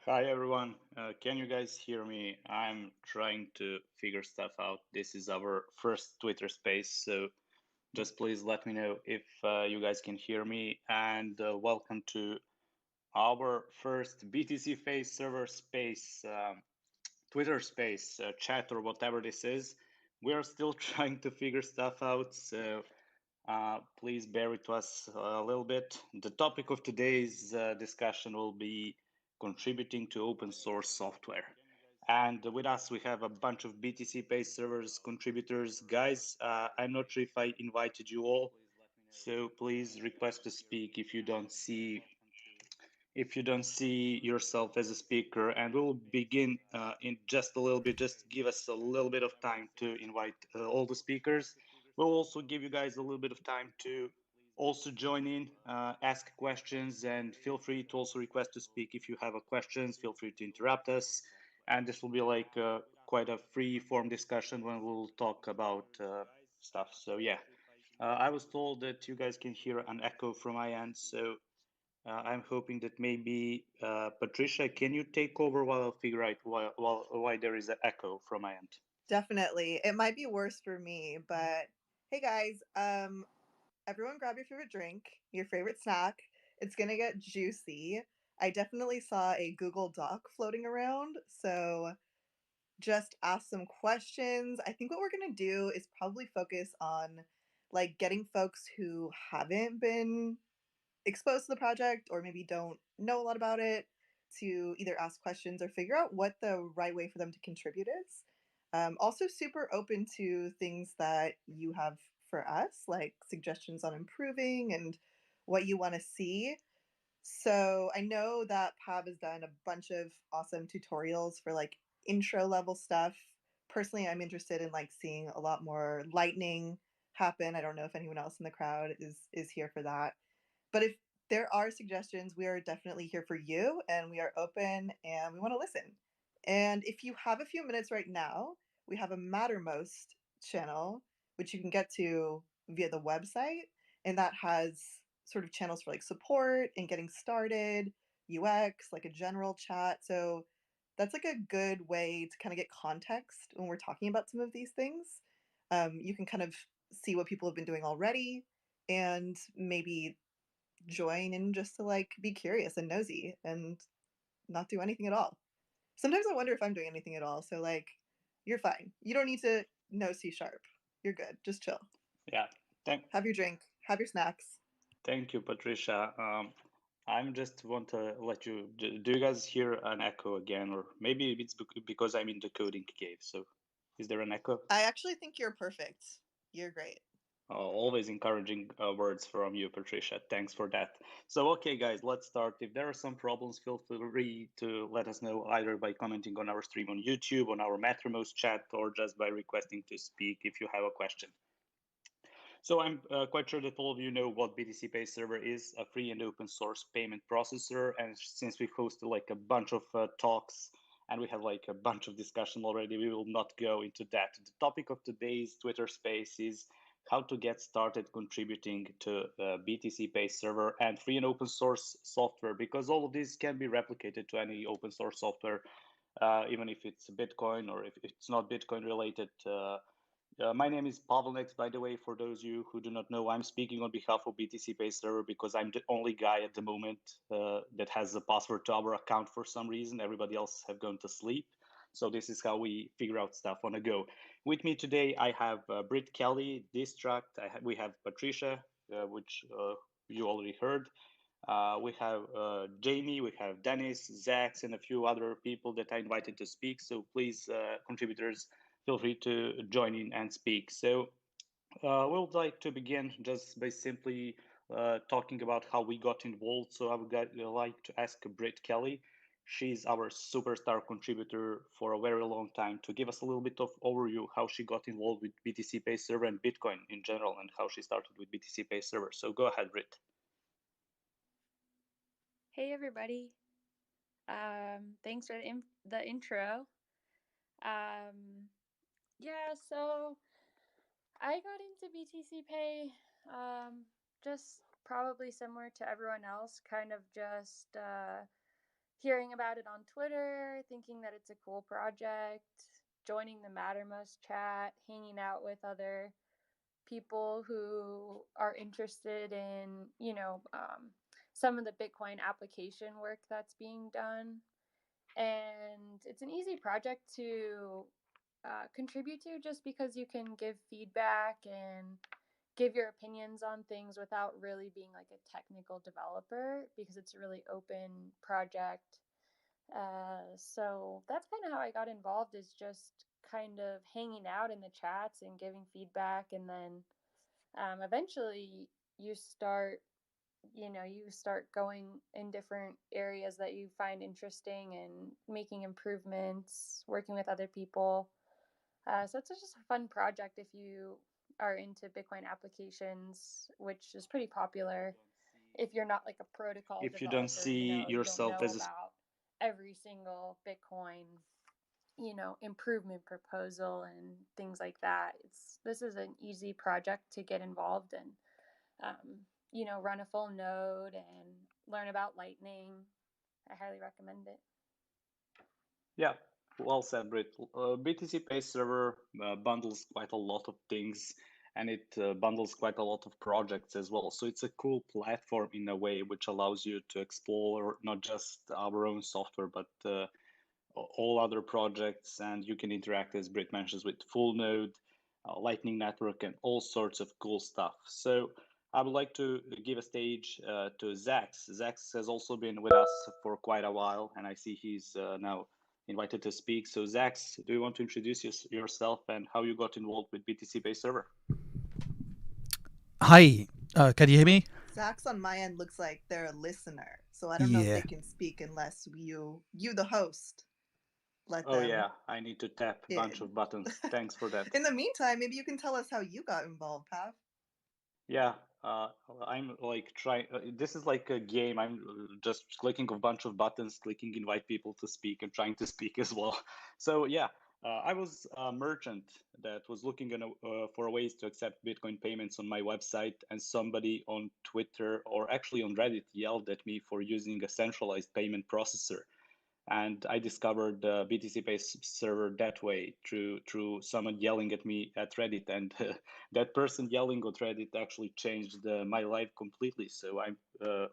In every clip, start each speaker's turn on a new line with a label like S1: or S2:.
S1: Hi everyone. Can you guys hear me? I'm trying to figure stuff out. This is our first Twitter space, so just please let me know if you guys can hear me. And welcome to our first BTC Face server space, Twitter space, chat, or whatever this is. We are still trying to figure stuff out, so please bear with us a little bit. The topic of today's discussion will be contributing to open source software. And with us, we have a bunch of BTC Pay servers contributors. Guys, I'm not sure if I invited you all, so please request to speak if you don't see yourself as a speaker, and we'll begin in just a little bit. Just give us a little bit of time to invite all the speakers. We'll also give you guys a little bit of time to also join in, ask questions, and feel free to also request to speak. If you have a questions, feel free to interrupt us. And this will be like quite a free form discussion when we'll talk about stuff. So yeah, I was told that you guys can hear an echo from my end. So I'm hoping that maybe Patricia, can you take over while I figure out why there is an echo from my end?
S2: Definitely. It might be worse for me, but hey guys, everyone grab your favorite drink, your favorite snack. It's gonna get juicy. I definitely saw a Google Doc floating around, so just ask some questions. I think what we're gonna do is probably focus on like getting folks who haven't been exposed to the project or maybe don't know a lot about it to either ask questions or figure out what the right way for them to contribute is. Also, super open to things that you have for us, like suggestions on improving and what you want to see. So, I know that Pav has done a bunch of awesome tutorials for like intro level stuff. Personally, I'm interested in like seeing a lot more lightning happen. I don't know if anyone else in the crowd is here for that. But if there are suggestions, we are definitely here for you and we are open and we want to listen. And if you have a few minutes right now, we have a Mattermost channel, which you can get to via the website. And that has sort of channels for like support and getting started, UX, like a general chat. So that's like a good way to kind of get context when we're talking about some of these things. You can kind of see what people have been doing already and maybe join in just to like be curious and nosy and not do anything at all. Sometimes I wonder if I'm doing anything at all. So like, you're fine. You don't need to know C sharp. You're good. Just chill.
S1: Yeah, thank
S2: Have your drink. Have your snacks.
S1: thank you, Patricia. I'm just want to let you. Do you guys hear an echo again, or maybe it's because I'm in the coding cave? So, is there an echo?
S2: I actually think you're perfect. You're great.
S1: Always encouraging words from you, Patricia. Thanks for that. So, okay, guys, let's start. If there are some problems, feel free to let us know either by commenting on our stream on YouTube, on our Mattermost chat, or just by requesting to speak if you have a question. So I'm quite sure that all of you know what BTCPayServer is, a free and open source payment processor. And since we hosted like a bunch of talks and we have like a bunch of discussion already, we will not go into that. The topic of today's Twitter space is how to get started contributing to BTCPayServer and free and open source software, because all of this can be replicated to any open source software, even if it's Bitcoin or if it's not Bitcoin related. My name is Pavlex, by the way, for those of you who do not know. I'm speaking on behalf of BTCPayServer because I'm the only guy at the moment that has the password to our account for some reason. Everybody else have gone to sleep. So this is how we figure out stuff on the go. With me today, I have Britt Kelly, Distract. We have Patricia, which you already heard. We have Jamie, we have Dennis, Zax, and a few other people that I invited to speak. So please, contributors, feel free to join in and speak. So we would like to begin just by simply talking about how we got involved. So I would like to ask Britt Kelly. She's our superstar contributor for a very long time, to give us a little bit of overview how she got involved with BTC Pay Server and Bitcoin in general, and how she started with BTC Pay Server. So go ahead, Britt.
S3: Hey everybody. Thanks for the intro. Um, yeah, so I got into BTC Pay just probably similar to everyone else, kind of just hearing about it on Twitter, thinking that it's a cool project, joining the Mattermost chat, hanging out with other people who are interested in, some of the Bitcoin application work that's being done. And it's an easy project to contribute to just because you can give feedback and give your opinions on things without really being like a technical developer, because it's a really open project. So that's kind of how I got involved, is just kind of hanging out in the chats and giving feedback. And then eventually you start going in different areas that you find interesting and making improvements, working with other people. So it's just a fun project if you are into Bitcoin applications, which is pretty popular. If you're not like a protocol
S1: If you don't
S3: developer,
S1: see
S3: you don't
S1: yourself
S3: know
S1: as a
S3: about every single Bitcoin, improvement proposal and things like that. This is an easy project to get involved in. Run a full node and learn about Lightning. I highly recommend it.
S1: Yeah, well said, Brit. BTCPayServer bundles quite a lot of things, and it bundles quite a lot of projects as well. So it's a cool platform in a way, which allows you to explore not just our own software, but all other projects, and you can interact, as Brit mentions, with full node, Lightning Network, and all sorts of cool stuff. So I would like to give a stage to Zax. Zax has also been with us for quite a while, and I see he's now invited to speak. So Zax, do you want to introduce yourself and how you got involved with BTCPayServer?
S4: Hi, can you hear me?
S2: Zax on my end looks like they're a listener, so I don't know if they can speak unless you the host, let them.
S1: Oh yeah, I need to tap a bunch of buttons. Thanks for that.
S2: In the meantime, maybe you can tell us how you got involved, Pav.
S1: Yeah, I'm like trying. This is like a game. I'm just clicking a bunch of buttons, clicking invite people to speak, and trying to speak as well. So yeah, I was a merchant that was looking for ways to accept Bitcoin payments on my website, and somebody on Twitter or actually on Reddit yelled at me for using a centralized payment processor. And I discovered BTCPayServer that way through someone yelling at me at Reddit, and that person yelling at Reddit actually changed my life completely. So I'm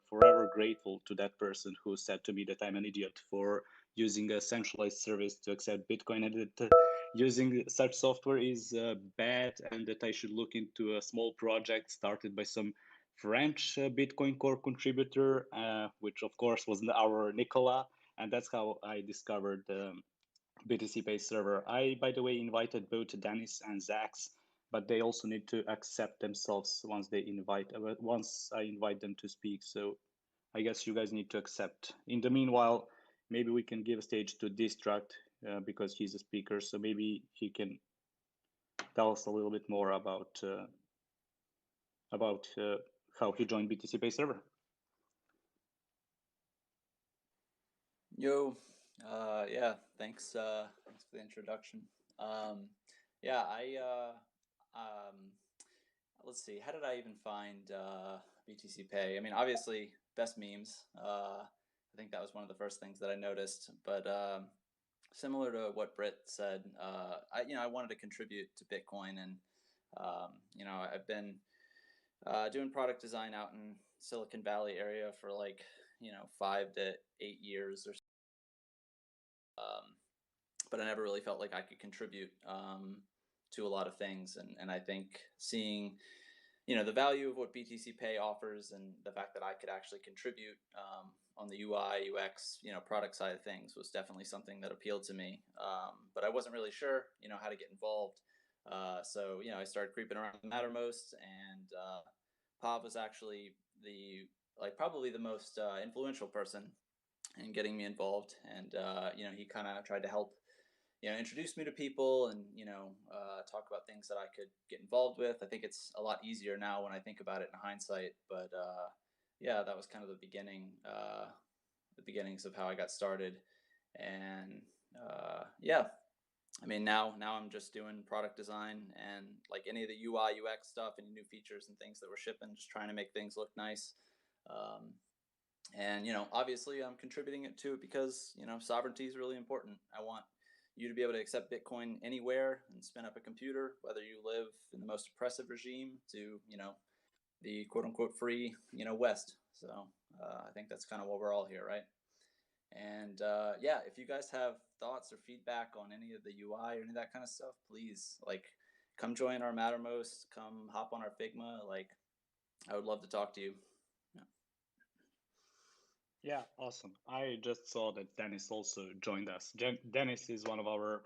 S1: forever grateful to that person who said to me that I'm an idiot for using a centralized service to accept Bitcoin, and that using such software is bad, and that I should look into a small project started by some French Bitcoin Core contributor, which of course was our Nicola. And that's how I discovered BTCPayServer. I, by the way, invited both Dennis and Zax, but they also need to accept themselves once I invite them to speak. So I guess you guys need to accept. In the meanwhile, maybe we can give a stage to Distract because he's a speaker. So maybe he can tell us a little bit more about how he joined BTCPayServer.
S5: Yo, yeah, thanks for the introduction. Yeah, let's see, how did I even find BTC Pay? I mean, obviously, best memes. I think that was one of the first things that I noticed. But similar to what Britt said, I wanted to contribute to Bitcoin, and I've been doing product design out in Silicon Valley area for like 5 to 8 years or so. But I never really felt like I could contribute to a lot of things. And I think seeing, the value of what BTC Pay offers and the fact that I could actually contribute on the UI, UX, product side of things was definitely something that appealed to me. But I wasn't really sure, how to get involved. So, I started creeping around the Mattermost, and Pav was actually probably the most influential person in getting me involved. And, he kind of tried to help introduce me to people, and talk about things that I could get involved with. I think it's a lot easier now when I think about it in hindsight, but yeah, that was kind of the beginnings of how I got started. And yeah, I mean, now I'm just doing product design, and like any of the UI UX stuff, any new features and things that we're shipping, just trying to make things look nice. And, obviously I'm contributing it to it because, sovereignty is really important. I want you to be able to accept Bitcoin anywhere and spin up a computer, whether you live in the most oppressive regime to, the quote unquote free, West. So I think that's kind of what we're all here, right? And yeah, if you guys have thoughts or feedback on any of the UI or any of that kind of stuff, please come join our Mattermost, come hop on our Figma. I would love to talk to you.
S1: Yeah, awesome. I just saw that Dennis also joined us. Dennis is one of our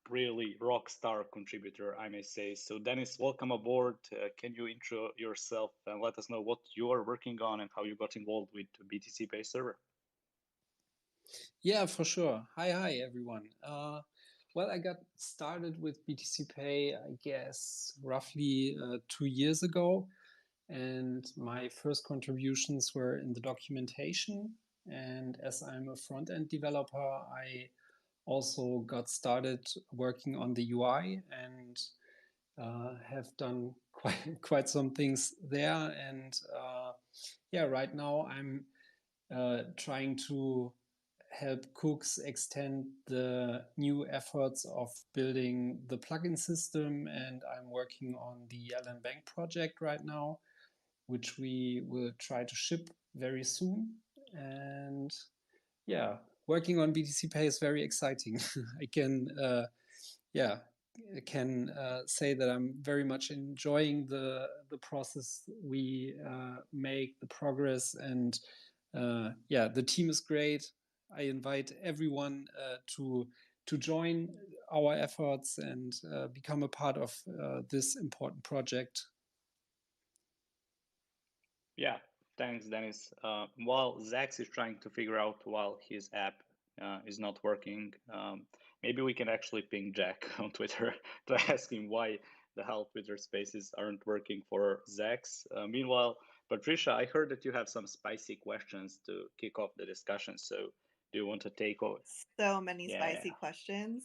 S1: really rock star contributor, I may say. So Dennis, welcome aboard. Can you intro yourself and let us know what you are working on and how you got involved with BTCPayServer?
S6: Yeah, for sure. Hi, everyone. Well, I got started with BTC Pay, I guess, roughly 2 years ago. And my first contributions were in the documentation. And as I'm a front-end developer, I also got started working on the UI and have done quite some things there. And yeah, right now I'm trying to help Cooks extend the new efforts of building the plugin system. And I'm working on the LN Bank project right now, which we will try to ship very soon. And yeah, working on BTC Pay is very exciting. I can, say that I'm very much enjoying the process we make, the progress, and yeah, the team is great. I invite everyone to join our efforts and become a part of this important project.
S1: Yeah, thanks, Dennis. While Zax is trying to figure out while his app is not working, maybe we can actually ping Jack on Twitter to ask him why the hell Twitter Spaces aren't working for Zax. Meanwhile, Patricia, I heard that you have some spicy questions to kick off the discussion. So do you want to take over?
S2: So many spicy questions.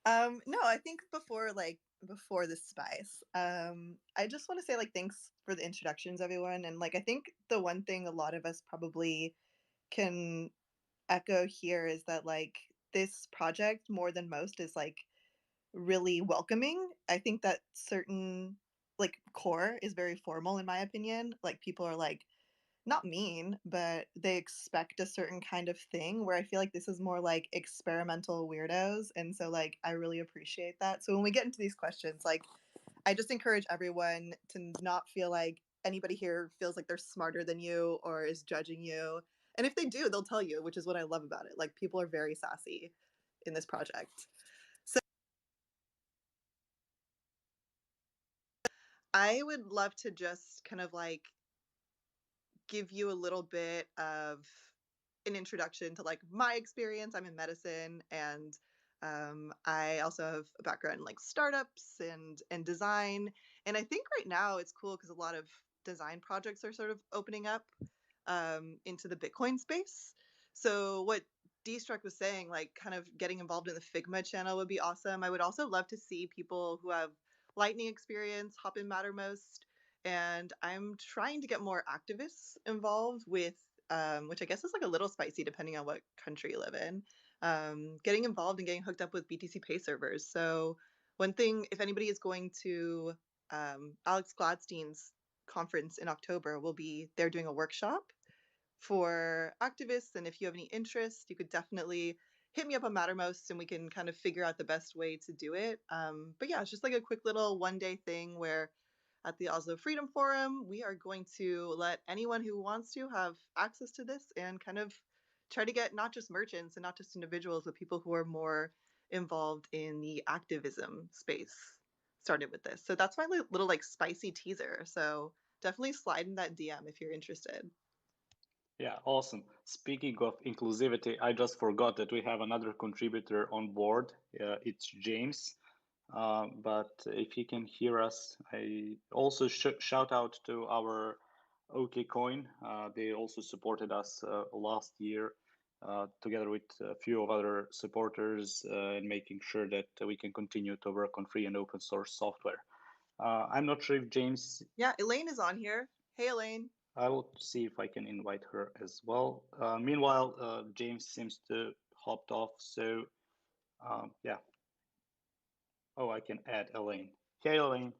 S2: No, I think before the spice, I just want to say thanks for the introductions, everyone. And I think the one thing a lot of us probably can echo here is that this project more than most is really welcoming. I think that certain core is very formal in my opinion. People are not mean, but they expect a certain kind of thing, where I feel like this is more experimental weirdos. And so I really appreciate that. So when we get into these questions, I just encourage everyone to not feel like anybody here feels like they're smarter than you or is judging you. And if they do, they'll tell you, which is what I love about it. People are very sassy in this project. So I would love to just kind of give you a little bit of an introduction to my experience. I'm in medicine, and I also have a background in startups and design. And I think right now it's cool because a lot of design projects are sort of opening up into the Bitcoin space. So what D-Struck was saying, kind of getting involved in the Figma channel would be awesome. I would also love to see people who have Lightning experience hop in Mattermost. And I'm trying to get more activists involved with, which I guess is a little spicy depending on what country you live in, getting involved and getting hooked up with BTC Pay servers. So one thing, if anybody is going to Alex Gladstein's conference in October, we'll be there doing a workshop for activists. And if you have any interest, you could definitely hit me up on Mattermost and we can kind of figure out the best way to do it. But yeah, it's just a quick little one-day thing where at the Oslo Freedom Forum, we are going to let anyone who wants to have access to this and kind of try to get not just merchants and not just individuals, but people who are more involved in the activism space started with this. So that's my little spicy teaser. So definitely slide in that DM if you're interested.
S1: Yeah, awesome. Speaking of inclusivity, I just forgot that we have another contributor on board. It's James. But if he can hear us, I also shout out to our OKCoin. They also supported us last year together with a few of other supporters in making sure that we can continue to work on free and open source software. I'm not sure if James...
S2: Yeah, Elaine is on here. Hey, Elaine.
S1: I will see if I can invite her as well. Meanwhile, James seems to hopped off, so yeah. Oh, I can add Elaine. Hey, Elaine.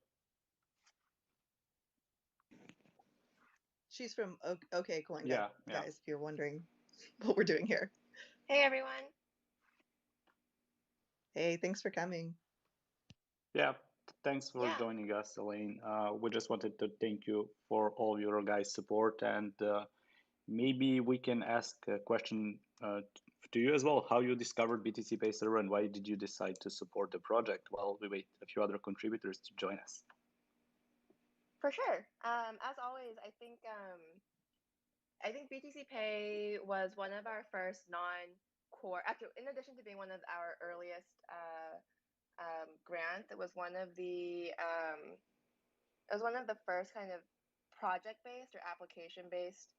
S2: She's from OK Coin,
S1: Yeah,
S2: guys, if you're wondering what we're doing here.
S7: Hey, everyone.
S2: Hey, thanks for coming.
S1: Yeah, thanks for joining us, Elaine. We just wanted to thank you for all your guys' support, and maybe we can ask a question to you as well. How you discovered BTCPayServer and why did you decide to support the project while we wait a few other contributors to join us?
S7: For sure. As always, I think BTC Pay was one of our first non-core. Actually, in addition to being one of our earliest grants, it was one of the first kind of project-based or application-based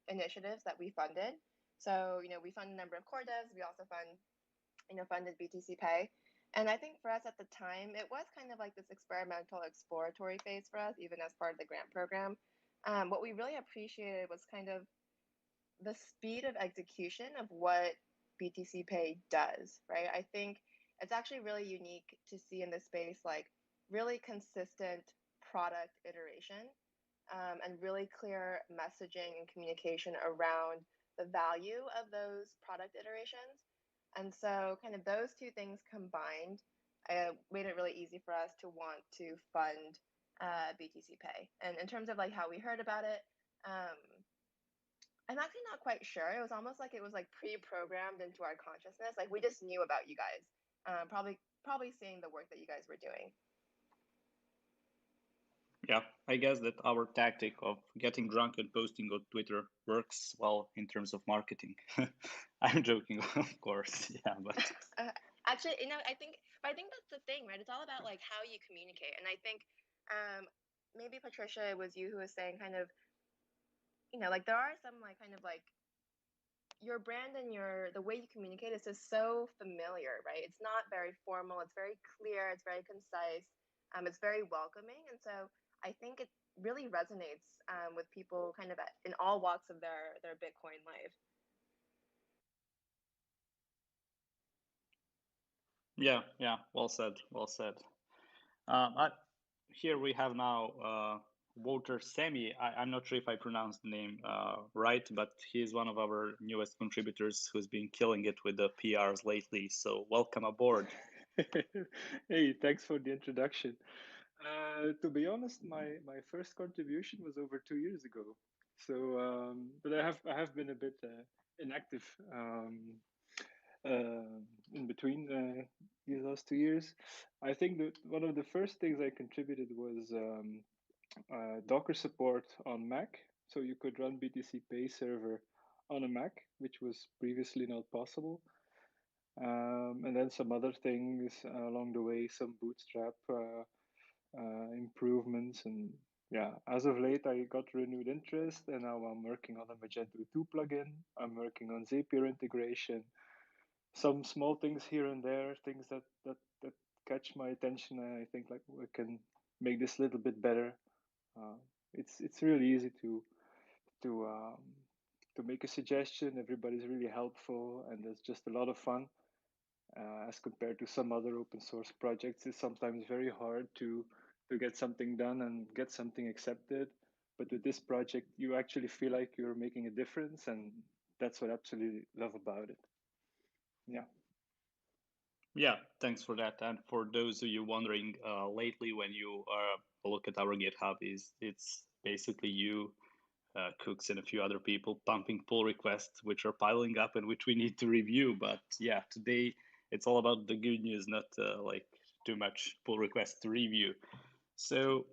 S7: initiatives that we funded. So we fund a number of core devs. We also funded BTC Pay. And I think for us at the time, it was kind of like this experimental, exploratory phase for us, even as part of the grant program. What we really appreciated was kind of the speed of execution of what BTC Pay does, right? I think it's actually really unique to see in this space, like really consistent product iteration and really clear messaging and communication around the value of those product iterations. And so kind of those two things combined made it really easy for us to want to fund BTC Pay. And in terms of like how we heard about it, I'm actually not quite sure. It was almost like it was like pre-programmed into our consciousness. Like we just knew about you guys, probably seeing the work that you guys were doing.
S1: Yeah, I guess that our tactic of getting drunk and posting on Twitter works well in terms of marketing. I'm joking, of course. Yeah, but
S7: actually, I think that's the thing, right? It's all about like how you communicate. And I think maybe Patricia, it was you who was saying kind of, like there are some like kind of like your brand and the way you communicate is just so familiar, right? It's not very formal. It's very clear. It's very concise. It's very welcoming. And so I think it really resonates with people kind of in all walks of their Bitcoin life.
S1: Yeah, well said. Here we have now Walter Semi. I'm not sure if I pronounced the name right, but he's one of our newest contributors who's been killing it with the PRs lately. So welcome aboard.
S8: Hey, thanks for the introduction. To be honest, my first contribution was over 2 years ago. So, but I have been a bit inactive in between these last 2 years. I think that one of the first things I contributed was Docker support on Mac. So you could run BTCPayServer on a Mac, which was previously not possible. And then some other things along the way, some Bootstrap improvements. And yeah, as of late, I got renewed interest, and now I'm working on a Magento 2 plugin. I'm working on Zapier integration. Some small things here and there, things that catch my attention. I think like we can make this a little bit better. It's really easy to make a suggestion. Everybody's really helpful, and it's just a lot of fun. As compared to some other open source projects, it's sometimes very hard to get something done and get something accepted. But with this project, you actually feel like you're making a difference, and that's what I absolutely love about it. Yeah.
S1: Yeah, thanks for that. And for those of you wondering, lately when you look at our GitHub, it's basically you, Cooks, and a few other people pumping pull requests, which are piling up and which we need to review. But yeah, today it's all about the good news, not like too much pull requests to review. So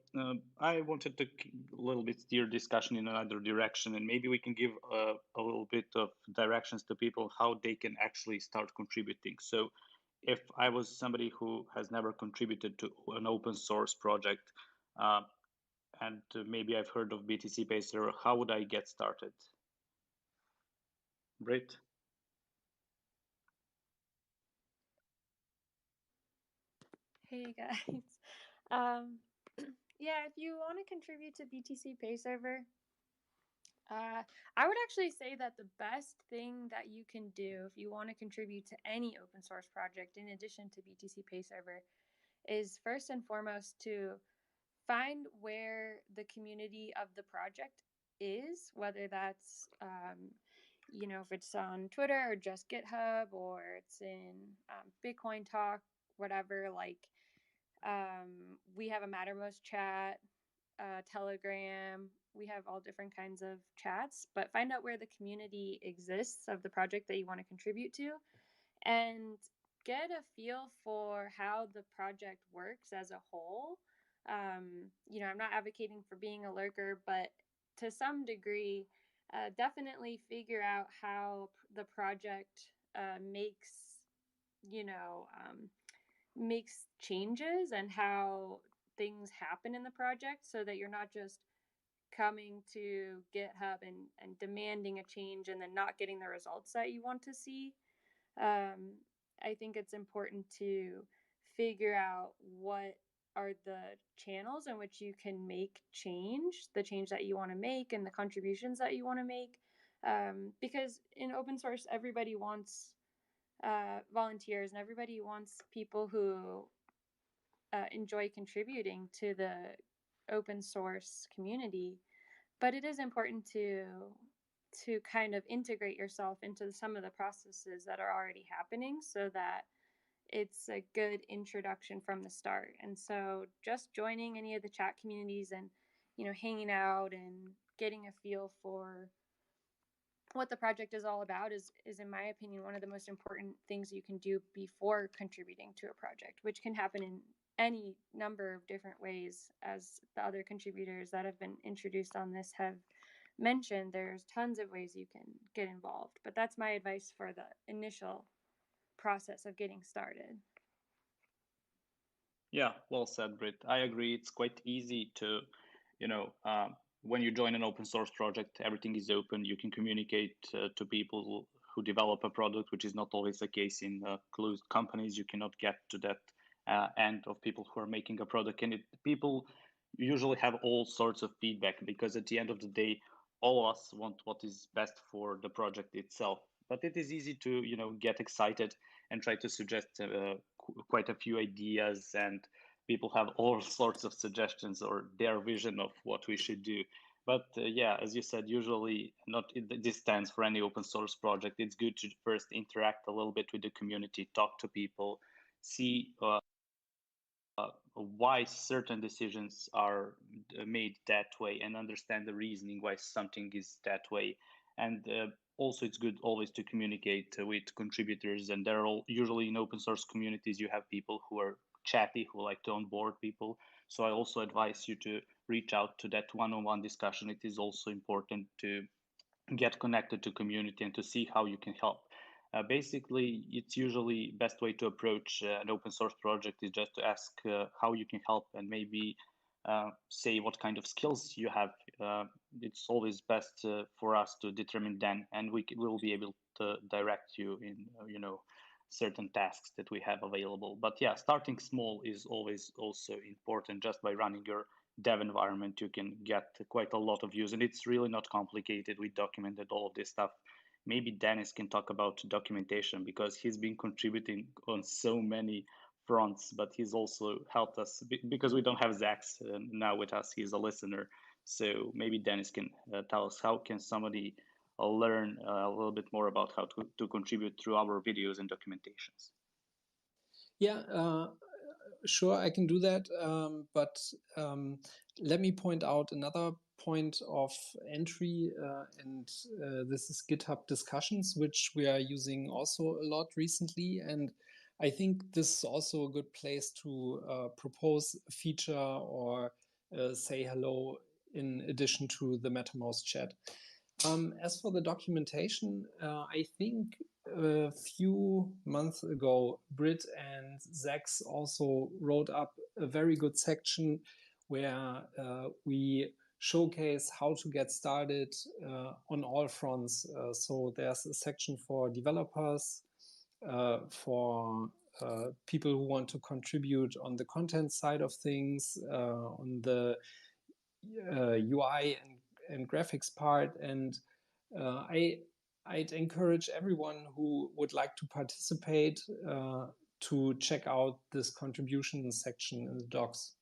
S1: I wanted to a little bit steer discussion in another direction, and maybe we can give a little bit of directions to people how they can actually start contributing. So if I was somebody who has never contributed to an open source project, and maybe I've heard of BTCPayServer, how would I get started? Britt?
S3: Hey guys. yeah, if you want to contribute to BTCPayServer, I would actually say that the best thing that you can do if you want to contribute to any open source project in addition to BTCPayServer is first and foremost to find where the community of the project is, whether that's if it's on Twitter or just GitHub or it's in Bitcoin Talk, whatever. Like we have a Mattermost chat, Telegram. We have all different kinds of chats, but find out where the community exists of the project that you want to contribute to and get a feel for how the project works as a whole. I'm not advocating for being a lurker, but to some degree, definitely figure out how the project you know, um, makes changes and how things happen in the project so that you're not just coming to GitHub and demanding a change and then not getting the results that you want to see. I think it's important to figure out what are the channels in which you can make the change that you want to make and the contributions that you want to make. Because in open source, everybody wants volunteers and everybody wants people who enjoy contributing to the open source community. But it is important to kind of integrate yourself into some of the processes that are already happening so that it's a good introduction from the start. And so just joining any of the chat communities and hanging out and getting a feel for what the project is all about is in my opinion one of the most important things you can do before contributing to a project, which can happen in any number of different ways. As the other contributors that have been introduced on this have mentioned, there's tons of ways you can get involved, but that's my advice for the initial process of getting started.
S1: Yeah, well said, Britt. I agree. It's quite easy to, when you join an open source project, everything is open. You can communicate to people who develop a product, which is not always the case in closed companies. You cannot get to that end of people who are making a product. And people usually have all sorts of feedback because at the end of the day, all of us want what is best for the project itself. But it is easy to, get excited and try to suggest quite a few ideas, and people have all sorts of suggestions or their vision of what we should do. But yeah, as you said, usually not this stands for any open source project. It's good to first interact a little bit with the community, talk to people, see why certain decisions are made that way, and understand the reasoning why something is that way. And also, it's good always to communicate with contributors. And there are usually in open source communities, you have people who are chatty, who like to onboard people. So I also advise you to reach out to that one-on-one discussion. It is also important to get connected to community and to see how you can help. Basically, it's usually best way to approach an open source project is just to ask how you can help and maybe say what kind of skills you have. It's always best for us to determine then, and we will be able to direct you in certain tasks that we have available. But yeah, starting small is always also important. Just by running your dev environment, you can get quite a lot of use, and it's really not complicated. We documented all of this stuff. Maybe Dennis can talk about documentation because he's been contributing on so many fronts, but he's also helped us because we don't have Zax now with us. He's a listener. So maybe Dennis can tell us how can somebody learn a little bit more about how to contribute through our videos and documentations.
S6: Yeah, sure, I can do that. But let me point out another point of entry, and this is GitHub Discussions, which we are using also a lot recently. And I think this is also a good place to propose a feature or say hello in addition to the Mattermost chat. As for the documentation, I think a few months ago, Britt and Zax also wrote up a very good section where we showcase how to get started on all fronts. So there's a section for developers, for people who want to contribute on the content side of things, on the UI and graphics part. And I'd encourage everyone who would like to participate to check out this contribution section in the docs.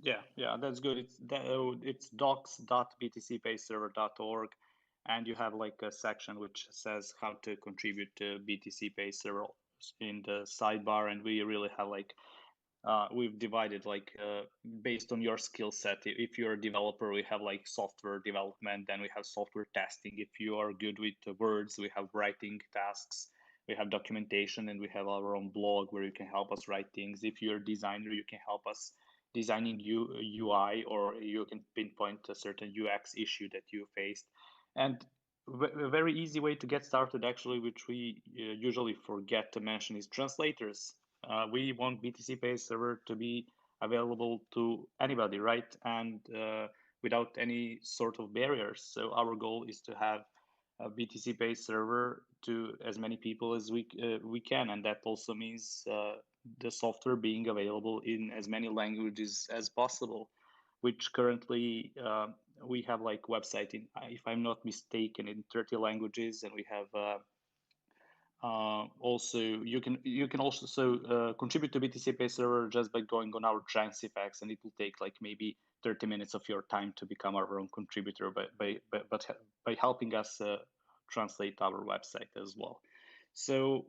S1: Yeah, that's good. It's docs.btcpayserver.org, and you have like a section which says how to contribute to BTCPayServer in the sidebar, and we really have like we've divided like based on your skill set. If you're a developer, we have like software development, then we have software testing. If you are good with words, we have writing tasks, we have documentation, and we have our own blog where you can help us write things. If you're a designer, you can help us designing UI, or you can pinpoint a certain UX issue that you faced. And a very easy way to get started, actually, which we usually forget to mention, is translators. We want BTCPayServer to be available to anybody, right? And without any sort of barriers. So our goal is to have a BTCPayServer to as many people as we can, and that also means the software being available in as many languages as possible, which currently we have like website in, if I'm not mistaken, in 30 languages, and we have also you can also contribute to BTCPayServer just by going on our Transifex, and it will take like maybe 30 minutes of your time to become our own contributor by helping us translate our website as well. So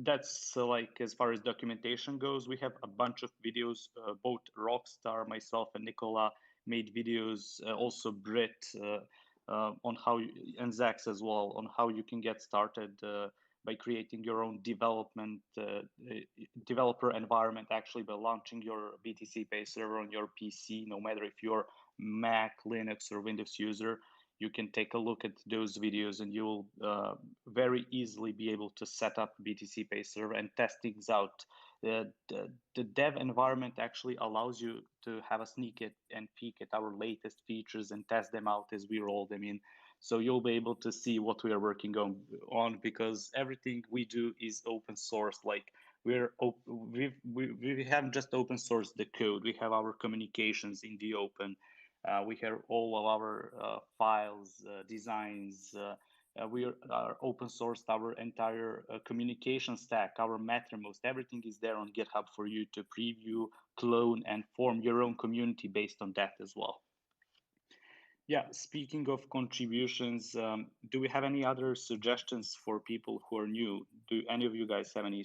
S1: that's like as far as documentation goes. We have a bunch of videos. Both Rockstar, myself, and Nicola made videos. Also Brit on how and Zax as well, on how you can get started by creating your own developer environment, actually by launching your BTCPayServer on your PC, no matter if you're Mac, Linux, or Windows user. You can take a look at those videos, and you'll very easily be able to set up BTCPayServer and test things out. The dev environment actually allows you to have a sneak and peek at our latest features and test them out as we roll them in. So you'll be able to see what we are working on, because everything we do is open source. Like we haven't just open sourced the code. We have our communications in the open. We have all of our files, designs. We are open sourced our entire communication stack, our Mattermost. Everything is there on GitHub for you to preview, clone, and form your own community based on that as well. Yeah, speaking of contributions, do we have any other suggestions for people who are new? Do any of you guys have any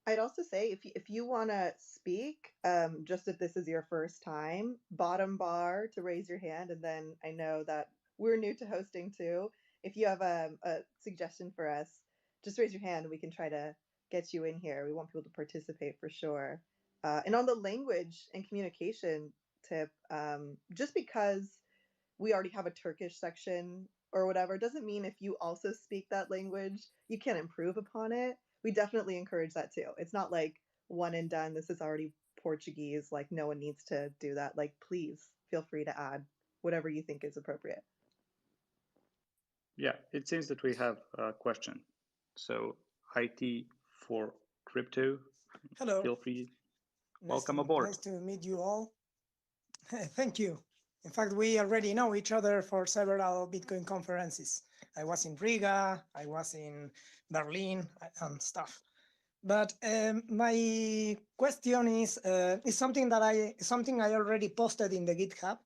S2: I'd also say if you want to speak, just if this is your first time, bottom bar to raise your hand, and then I know that we're new to hosting too. If you have a suggestion for us, just raise your hand and we can try to get you in here. We want people to participate for sure. And on the language and communication tip, just because we already have a Turkish section or whatever doesn't mean if you also speak that language, you can improve upon it. We definitely encourage that too. It's not like one and done. This is already Portuguese. Like no one needs to do that. Like please feel free to add whatever you think is appropriate.
S1: Yeah, it seems that we have a question. So IT for crypto.
S9: Hello.
S1: Feel free. Welcome aboard.
S9: Nice to meet you all. Thank you. In fact, we already know each other for several Bitcoin conferences. I was in Riga, I was in Berlin and stuff. But my question is something that I already posted in the GitHub.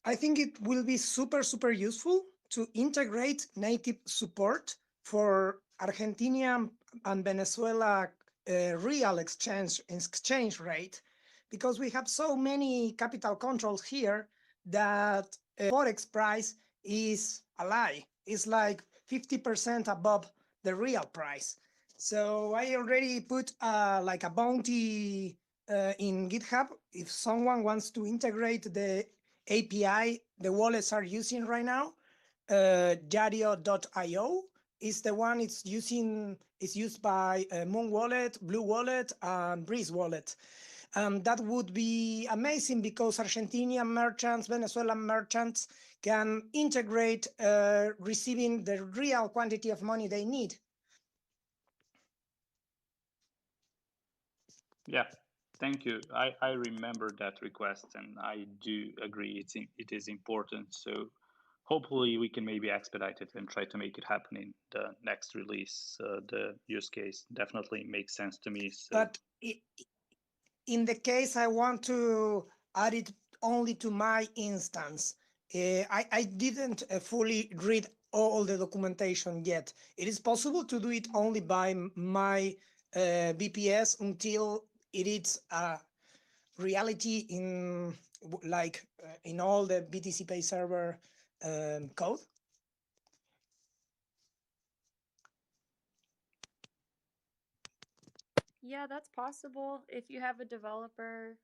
S9: I think it will be super useful to integrate native support for Argentina and Venezuela real exchange rate, because we have so many capital controls here that forex price is a lie. It's like 50% above the real price. So I already put like a bounty in GitHub. If someone wants to integrate the API the wallets are using right now, Jario.io is the one it's used by Moon Wallet, Blue Wallet, and Breeze Wallet. That would be amazing because Argentinian merchants, Venezuelan merchants can integrate receiving the real quantity of money they need.
S1: Yeah, thank you. I remember that request, and I do agree it is important. So hopefully we can maybe expedite it and try to make it happen in the next release. The use case definitely makes sense to me. So.
S9: But in the case I want to add it only to my instance, I didn't fully read all the documentation yet. It is possible to do it only by my BPS until it is a reality in in all the BTCPayServer code.
S3: Yeah, that's possible if you have a developer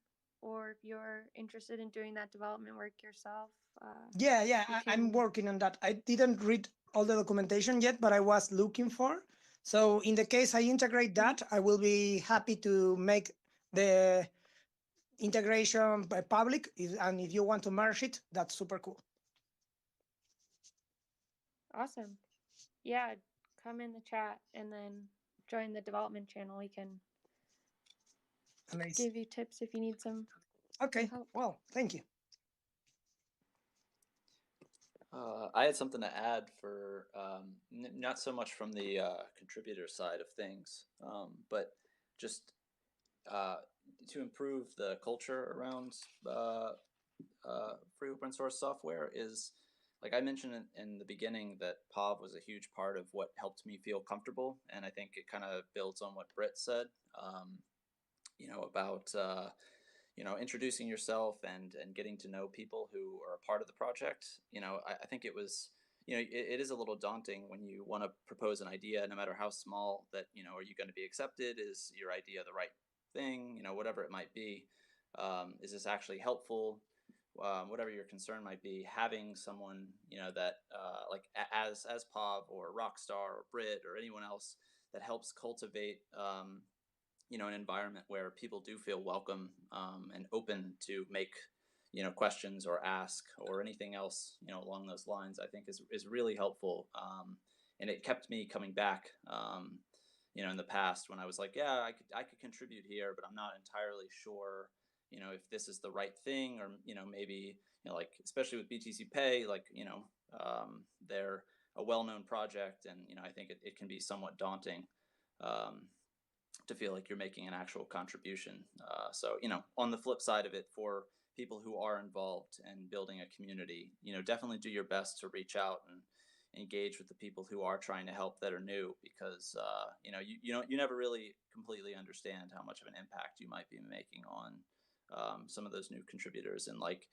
S3: or if you're interested in doing that development work yourself.
S9: I'm working on that. I didn't read all the documentation yet, but I was looking for. So in the case I integrate that, I will be happy to make the integration public. And if you want to merge it, that's super cool.
S3: Awesome. Yeah, come in the chat and then join the development channel. We can give you tips if you need some help.
S9: Well, thank you.
S5: I had something to add for not so much from the contributor side of things, but just to improve the culture around free open source software is, like I mentioned in the beginning, that POV was a huge part of what helped me feel comfortable, and I think it kind of builds on what Britt said, about introducing yourself and getting to know people who are a part of the project. I think it was, it is a little daunting when you want to propose an idea, no matter how small, that, are you going to be accepted? Is your idea the right thing? Whatever it might be. Is this actually helpful? Whatever your concern might be, having someone, that like as POV or Rockstar or Brit or anyone else that helps cultivate an environment where people do feel welcome and open to make questions or ask or anything else along those lines, I think is really helpful, and it kept me coming back in the past when I was like, yeah, I could contribute here, but I'm not entirely sure if this is the right thing, or maybe like, especially with BTC Pay, like they're a well-known project, and I think it can be somewhat daunting to feel like you're making an actual contribution. So, on the flip side of it, for people who are involved in building a community, definitely do your best to reach out and engage with the people who are trying to help that are new, because you never really completely understand how much of an impact you might be making on some of those new contributors. And like,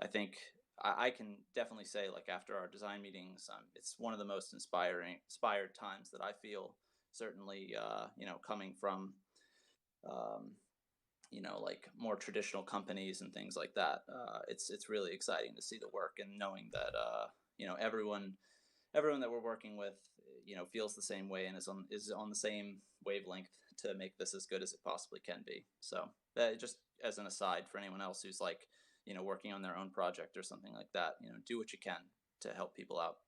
S5: I think I can definitely say, like, after our design meetings, it's one of the most inspired times that I feel. Certainly, coming from, like more traditional companies and things like that, it's really exciting to see the work and knowing that, everyone that we're working with, feels the same way and is on the same wavelength to make this as good as it possibly can be. So just as an aside for anyone else who's like, working on their own project or something like that, do what you can to help people out.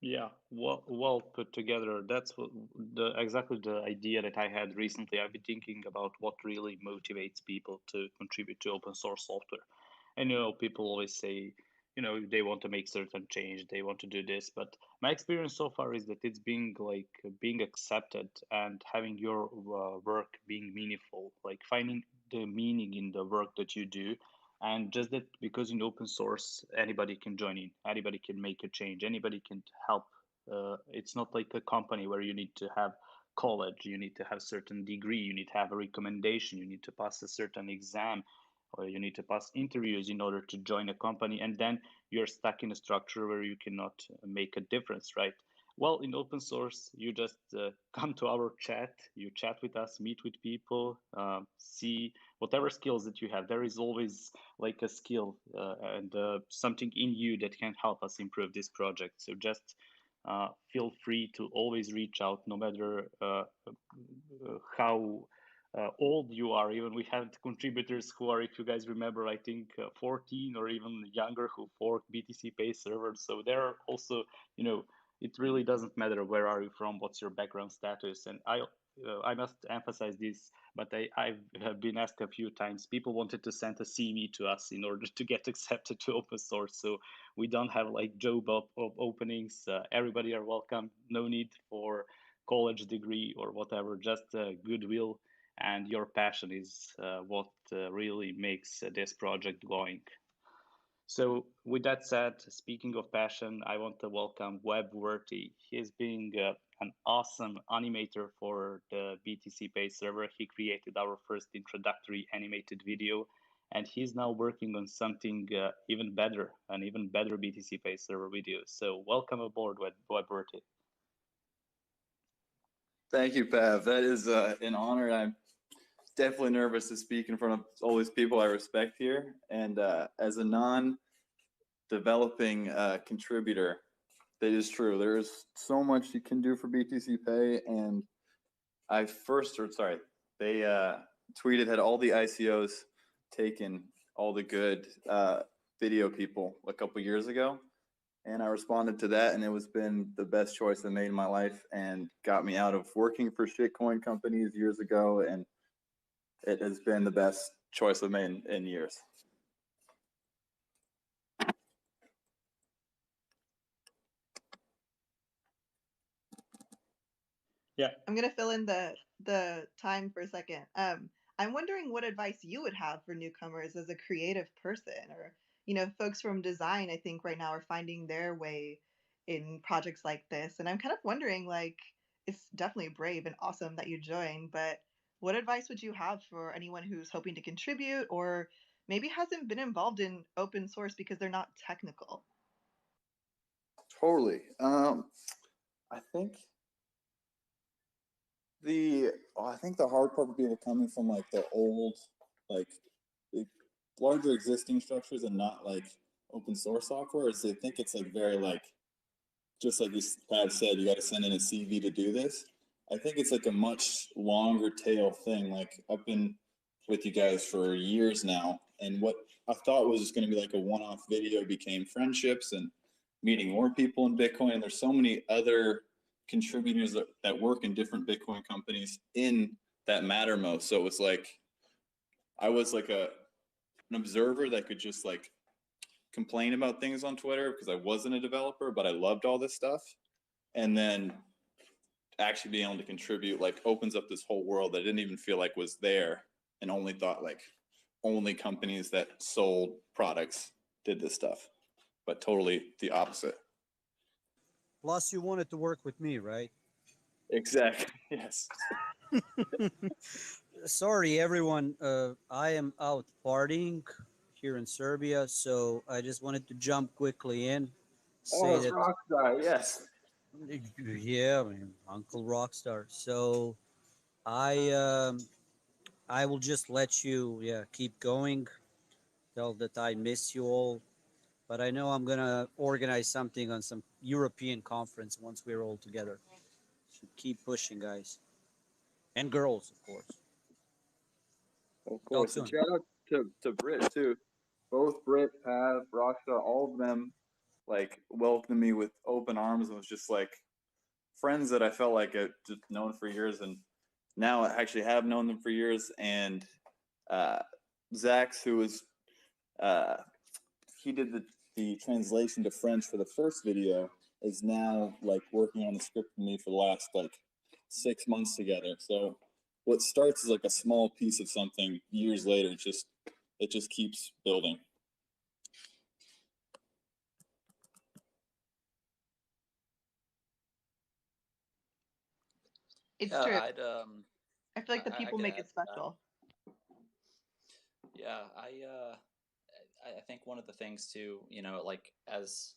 S1: Yeah, well put together. That's exactly the idea that I had recently. I've been thinking about what really motivates people to contribute to open source software. I know people always say, they want to make certain change, they want to do this, but my experience so far is that it's being accepted and having your work being meaningful, like finding the meaning in the work that you do. And just that, because in open source anybody can join in, anybody can make a change, anybody can help. It's not like a company where you need to have college, you need to have certain degree, you need to have a recommendation, you need to pass a certain exam, or you need to pass interviews in order to join a company, and then you're stuck in a structure where you cannot make a difference, right? Well, in open source, you just come to our chat, you chat with us, meet with people, see whatever skills that you have. There is always like a skill and something in you that can help us improve this project. So just feel free to always reach out, no matter how old you are. Even we had contributors who are, if you guys remember, I think 14 or even younger, who forked BTCPayServer. So there are also, it really doesn't matter where are you from, what's your background status. And I must emphasize this, but I've been asked a few times. People wanted to send a CV to us in order to get accepted to open source. So we don't have like job openings. Everybody are welcome. No need for college degree or whatever. Just goodwill and your passion is what really makes this project going. So with that said, speaking of passion, I want to welcome WebWorthy. He's being an awesome animator for the BTCPayServer. He created our first introductory animated video, and he's now working on something even better, an even better BTCPayServer video. So welcome aboard, WebWorthy.
S10: Thank you, Pav. That is an honor. I'm definitely nervous to speak in front of all these people I respect here. And as a non-developing contributor, that is true. There is so much you can do for BTC Pay. And they tweeted, had all the ICOs taken all the good video people a couple years ago. And I responded to that, and it was been the best choice I made in my life and got me out of working for shitcoin companies years ago. And it has been the best choice I've made in years.
S1: Yeah.
S2: I'm going to fill in the time for a second. I'm wondering what advice you would have for newcomers as a creative person, or, folks from design, I think right now are finding their way in projects like this. And I'm kind of wondering, like, it's definitely brave and awesome that you joined, but what advice would you have for anyone who's hoping to contribute or maybe hasn't been involved in open source because they're not technical?
S10: Totally. I think the hard part would be coming from like the old, like the larger existing structures and not like open source software, is they think it's like very like, just like Pat said, you got to send in a CV to do this. I think it's like a much longer tail thing. Like I've been with you guys for years now, and what I thought was just going to be like a one-off video became friendships and meeting more people in Bitcoin. And there's so many other contributors that work in different Bitcoin companies in that Mattermost. So it was like I was like an observer that could just like complain about things on Twitter because I wasn't a developer, but I loved all this stuff. And then actually being able to contribute like opens up this whole world that I didn't even feel like was there, and only thought like only companies that sold products did this stuff, but totally the opposite.
S11: Plus you wanted to work with me, right?
S10: Exactly. Yes.
S11: Sorry, everyone. I am out partying here in Serbia, so I just wanted to jump quickly in.
S10: Say that Rockstar, yes.
S11: Yeah, I mean, Uncle Rockstar. So I will just let you keep going. Tell that I miss you all, but I know I'm gonna organize something on some European conference once we're all together. So keep pushing, guys, and girls, of course.
S10: Of course. And shout out to Britt too. Both Britt, Pav, Rockstar, all of them like welcomed me with open arms and was just like friends that I felt like I'd just known for years, and now I actually have known them for years. And Zax, who was he did the translation to French for the first video, is now like working on the script with me for the last like 6 months together. So what starts as like a small piece of something years later, it just keeps building.
S2: It's true. I feel like the people make it special.
S5: Yeah, I think one of the things too, like as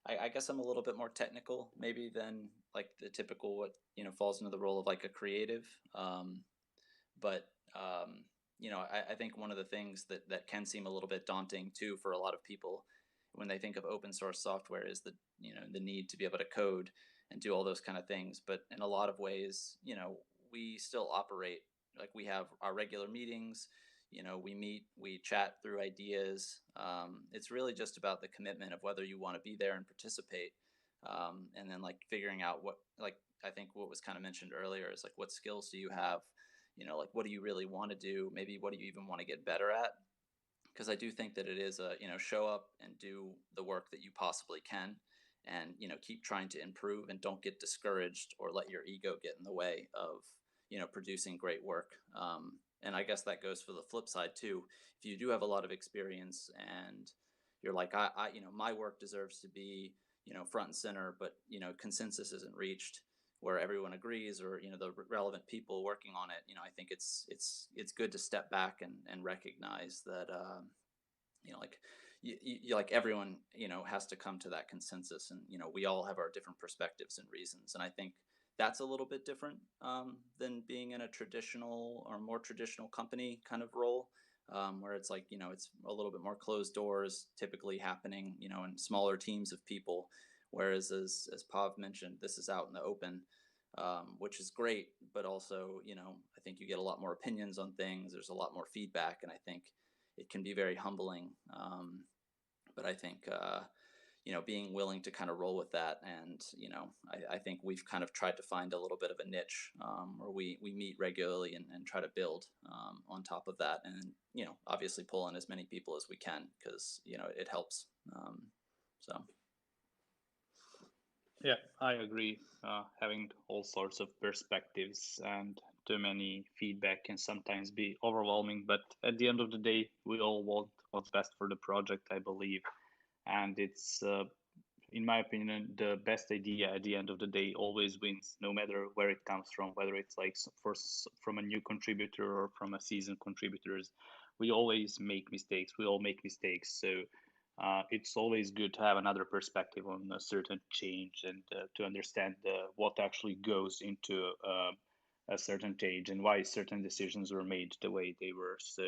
S5: I guess I'm a little bit more technical maybe than like the typical what falls into the role of like a creative. But I think one of the things that can seem a little bit daunting too for a lot of people when they think of open source software is the need to be able to code and do all those kind of things. But in a lot of ways, we still operate like we have our regular meetings, we meet, we chat through ideas. It's really just about the commitment of whether you want to be there and participate. And then like figuring out what, like, I think what was kind of mentioned earlier is like, what skills do you have? Like, what do you really want to do? Maybe what do you even want to get better at? Because I do think that it is a, show up and do the work that you possibly can, and keep trying to improve, and don't get discouraged or let your ego get in the way of producing great work. And I guess that goes for the flip side too. If you do have a lot of experience and you're like, I my work deserves to be front and center, but consensus isn't reached where everyone agrees, or the relevant people working on it, I think it's good to step back and recognize that like like everyone has to come to that consensus, and we all have our different perspectives and reasons. And I think that's a little bit different than being in a traditional or more traditional company kind of role, where it's like it's a little bit more closed doors typically happening in smaller teams of people, whereas as Pav mentioned, this is out in the open, which is great, but also I think you get a lot more opinions on things, there's a lot more feedback, and I think it can be very humbling. But I think being willing to kind of roll with that, and I think we've kind of tried to find a little bit of a niche where we meet regularly and try to build on top of that, and obviously pull in as many people as we can, because it helps. So
S1: Yeah, I agree. Having all sorts of perspectives and too many feedback can sometimes be overwhelming, but at the end of the day, we all want what's best for the project, I believe. And it's, in my opinion, the best idea at the end of the day always wins, no matter where it comes from, whether it's like from a new contributor or from a seasoned contributors. We always make mistakes. We all make mistakes. So it's always good to have another perspective on a certain change, and to understand what actually goes into a certain change and why certain decisions were made the way they were. So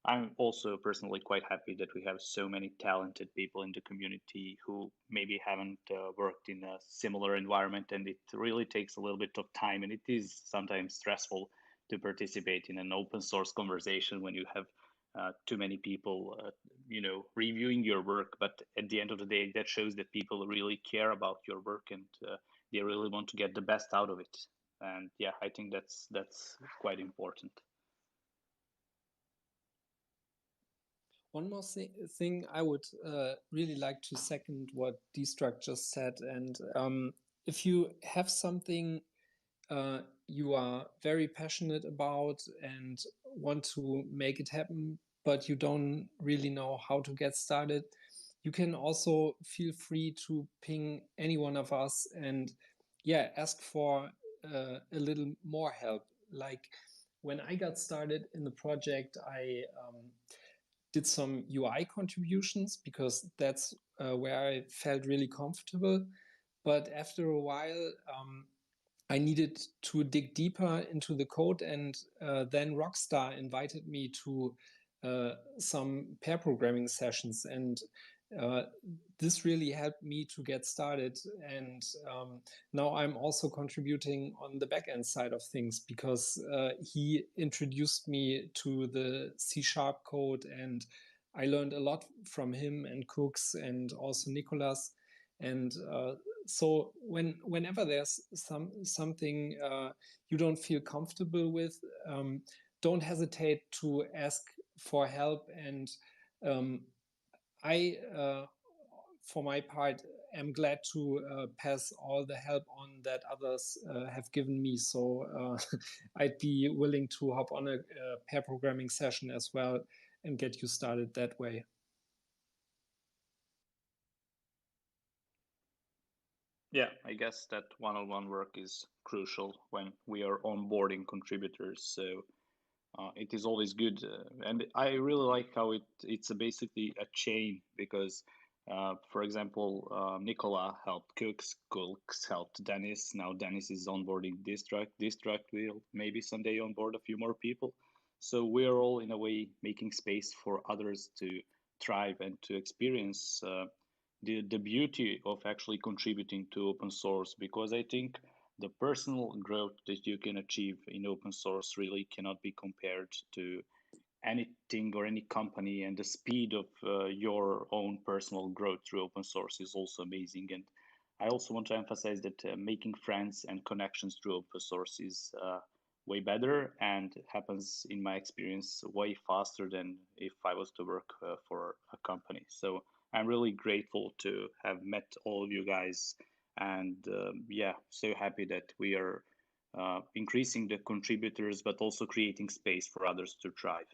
S1: I'm also personally quite happy that we have so many talented people in the community who maybe haven't worked in a similar environment, and it really takes a little bit of time, and it is sometimes stressful to participate in an open source conversation when you have too many people, reviewing your work. But at the end of the day, that shows that people really care about your work, and they really want to get the best out of it. And yeah, I think that's quite important.
S6: One more thing I would really like to second what Destruct just said. And if you have something you are very passionate about and want to make it happen, but you don't really know how to get started, you can also feel free to ping any one of us and ask for a little more help. Like when I got started in the project, I did some UI contributions because that's where I felt really comfortable. But after a while, I needed to dig deeper into the code, and then Rockstar invited me to some pair programming sessions, and this really helped me to get started. And now I'm also contributing on the backend side of things, because he introduced me to the C# code, and I learned a lot from him and Cooks and also Nicolas. And so whenever there's something you don't feel comfortable with, don't hesitate to ask for help. And I, for my part, am glad to pass all the help on that others have given me. So I'd be willing to hop on a pair programming session as well and get you started that way.
S1: Yeah, I guess that one-on-one work is crucial when we are onboarding contributors. So it is always good, and I really like how it's basically a chain, because, for example, Nicola helped Cooks helped Dennis. Now Dennis is onboarding Distract. Distract will maybe someday onboard a few more people. So we are all in a way making space for others to thrive and to experience the beauty of actually contributing to open source, because I think the personal growth that you can achieve in open source really cannot be compared to anything or any company, and the speed of your own personal growth through open source is also amazing. And I also want to emphasize that making friends and connections through open source is way better and happens, in my experience, way faster than if I was to work for a company. So I'm really grateful to have met all of you guys, and yeah, so happy that we are increasing the contributors, but also creating space for others to thrive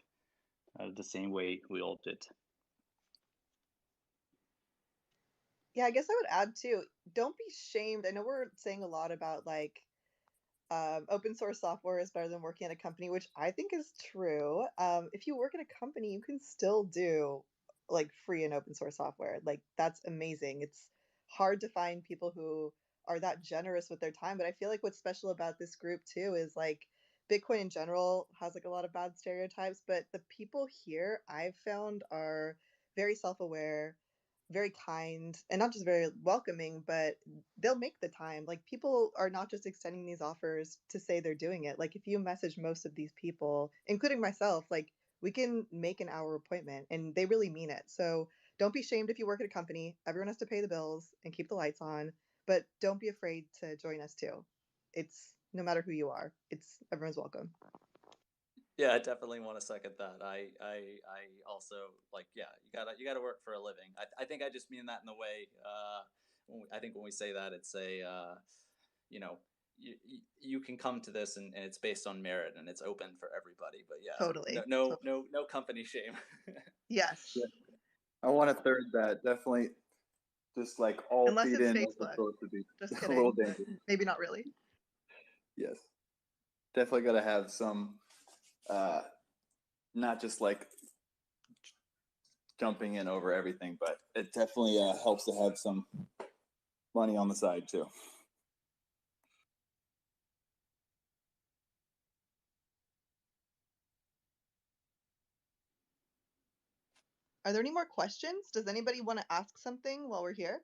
S1: the same way we all did.
S2: Yeah, I guess I would add too, don't be shamed. I know we're saying a lot about like open source software is better than working at a company, which I think is true. If you work at a company, you can still do like free and open source software. Like that's amazing. It's hard to find people who are that generous with their time, but I feel like what's special about this group too is like Bitcoin in general has like a lot of bad stereotypes, but the people here I've found are very self-aware, very kind, and not just very welcoming, but they'll make the time. Like people are not just extending these offers to say they're doing it. Like if you message most of these people, including myself, like we can make an hour appointment and they really mean it. So don't be shamed if you work at a company. Everyone has to pay the bills and keep the lights on, but don't be afraid to join us too. It's no matter who you are, it's everyone's welcome.
S5: Yeah, I definitely want to second that. I also like, yeah, you gotta work for a living. I think I just mean that in the way, I think when we say that, it's a, you know, you can come to this and it's based on merit and it's open for everybody. But yeah,
S2: Totally.
S5: no company shame.
S2: Yes.
S10: Yeah. I want to third that. Definitely, just like all
S2: Unless
S10: feed
S2: it's
S10: in
S2: Facebook.
S10: supposed to be
S2: Just
S10: a
S2: kidding.
S10: little dangerous.
S2: Maybe not really.
S10: Yes, definitely got to have some, not just like jumping in over everything, but it definitely helps to have some money on the side too.
S2: Are there any more questions? Does anybody want to ask something while we're here?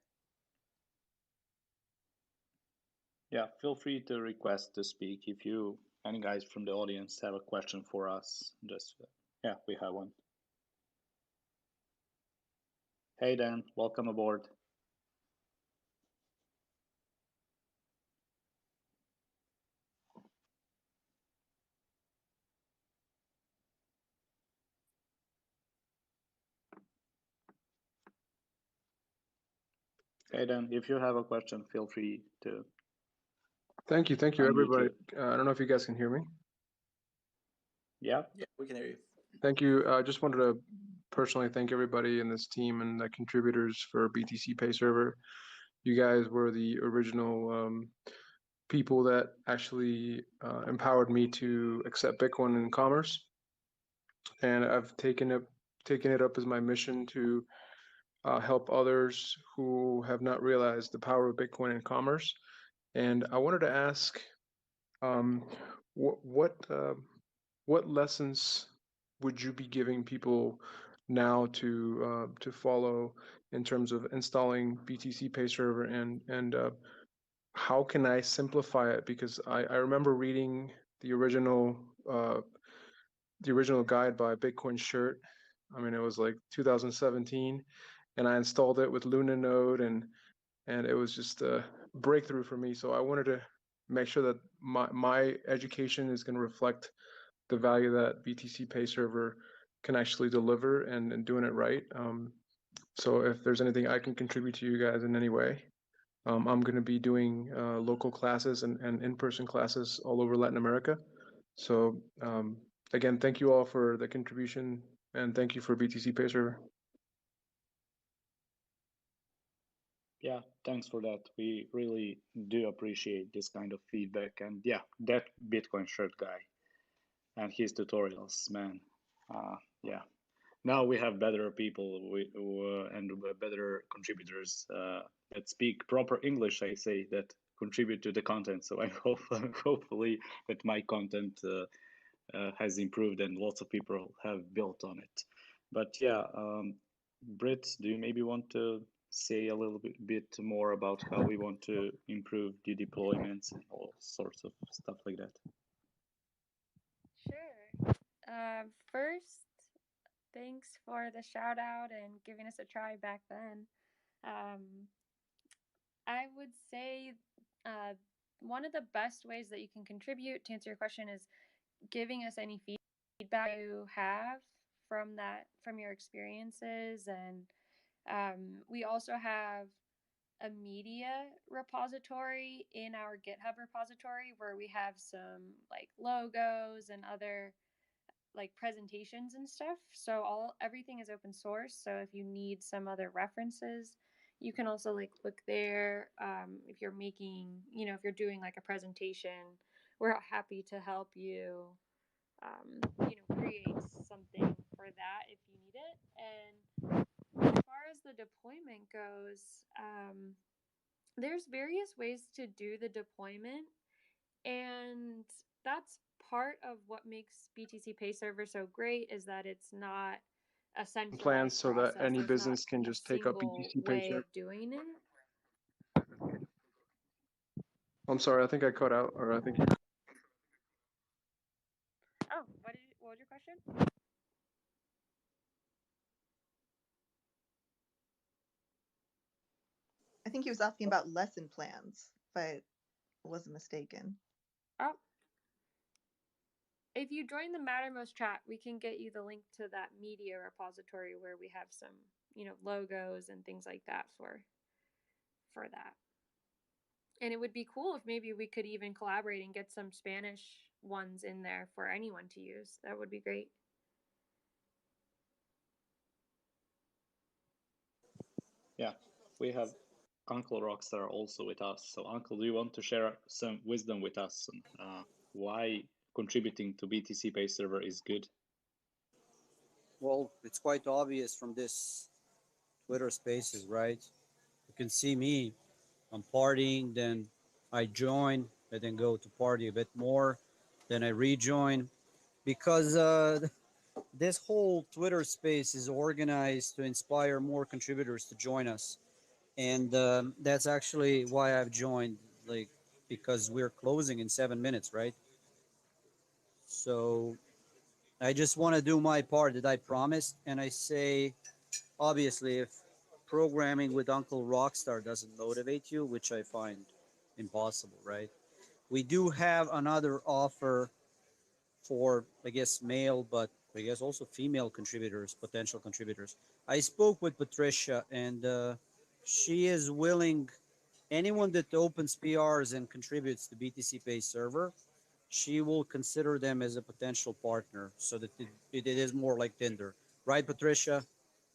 S1: Yeah, feel free to request to speak. If you, any guys from the audience have a question for us, just, yeah, we have one. Hey Dan, welcome aboard. Hey Dan, if you have a question, feel free to.
S8: Thank you, everybody. I don't know if you guys can hear me.
S1: Yeah.
S5: Yeah, we can hear you.
S8: Thank you. I just wanted to personally thank everybody in this team and the contributors for BTCPayServer. You guys were the original people that actually empowered me to accept Bitcoin in commerce, and I've taken it up as my mission to help others who have not realized the power of Bitcoin in commerce. And I wanted to ask, what lessons would you be giving people now to follow in terms of installing BTCPayServer, and how can I simplify it? Because I remember reading the original guide by Bitcoin Shirt. I mean, it was like 2017, and I installed it with Luna Node, and it was just a breakthrough for me. So I wanted to make sure that my education is going to reflect the value that BTCPayServer can actually deliver, and doing it right. So if there's anything I can contribute to you guys in any way, I'm going to be doing local classes and in-person classes all over Latin America. So again, thank you all for the contribution, and thank you for BTCPayServer.
S1: Yeah, thanks for that. We really do appreciate this kind of feedback. And yeah, that Bitcoin Shirt guy and his tutorials, man. Yeah, now we have better people and better contributors that speak proper English, I say, that contribute to the content. So I hope, hopefully that my content has improved and lots of people have built on it. But yeah, Britt, do you maybe want to say a little bit more about how we want to improve the deployments and all sorts of stuff like that?
S3: Sure. First, thanks for the shout out and giving us a try back then. I would say one of the best ways that you can contribute to answer your question is giving us any feedback you have from your experiences. And we also have a media repository in our GitHub repository where we have some like logos and other like presentations and stuff. So everything is open source. So if you need some other references, you can also like look there. If you're making, if you're doing like a presentation, we're happy to help you, create something for that if you need it. And as far as the deployment goes, there's various ways to do the deployment, and that's part of what makes BTCPayServer so great is that it's not a centralized
S12: plans so
S3: process.
S12: that any
S3: There's
S12: business
S3: not
S12: can
S3: a
S12: just take up
S3: single
S12: BTC
S3: way
S12: PayServer.
S3: of doing it.
S12: I'm sorry, I think I cut out, or I think you.
S3: Oh, what was your question?
S2: I think he was asking about lesson plans, if I wasn't mistaken.
S3: Oh. If you join the Mattermost chat, we can get you the link to that media repository where we have some, logos and things like that for that. And it would be cool if maybe we could even collaborate and get some Spanish ones in there for anyone to use. That would be great.
S1: Yeah, we have Uncle Rockstar also with us. So Uncle, do you want to share some wisdom with us on why contributing to BTCPayServer is good?
S11: Well, it's quite obvious from this Twitter Spaces, right? You can see me. I'm partying, then I join, I then go to party a bit more, then I rejoin, because this whole Twitter space is organized to inspire more contributors to join us, and that's actually why I've joined, like, because we're closing in 7 minutes, right? So I just want to do my part that I promised, and I say, obviously, if programming with Uncle Rockstar doesn't motivate you, which I find impossible, right? We do have another offer for, I guess, male, but I guess also female contributors, potential contributors. I spoke with Patricia, and she is willing, anyone that opens PRs and contributes to BTCPayServer, she will consider them as a potential partner, so that it is more like Tinder. Right, Patricia?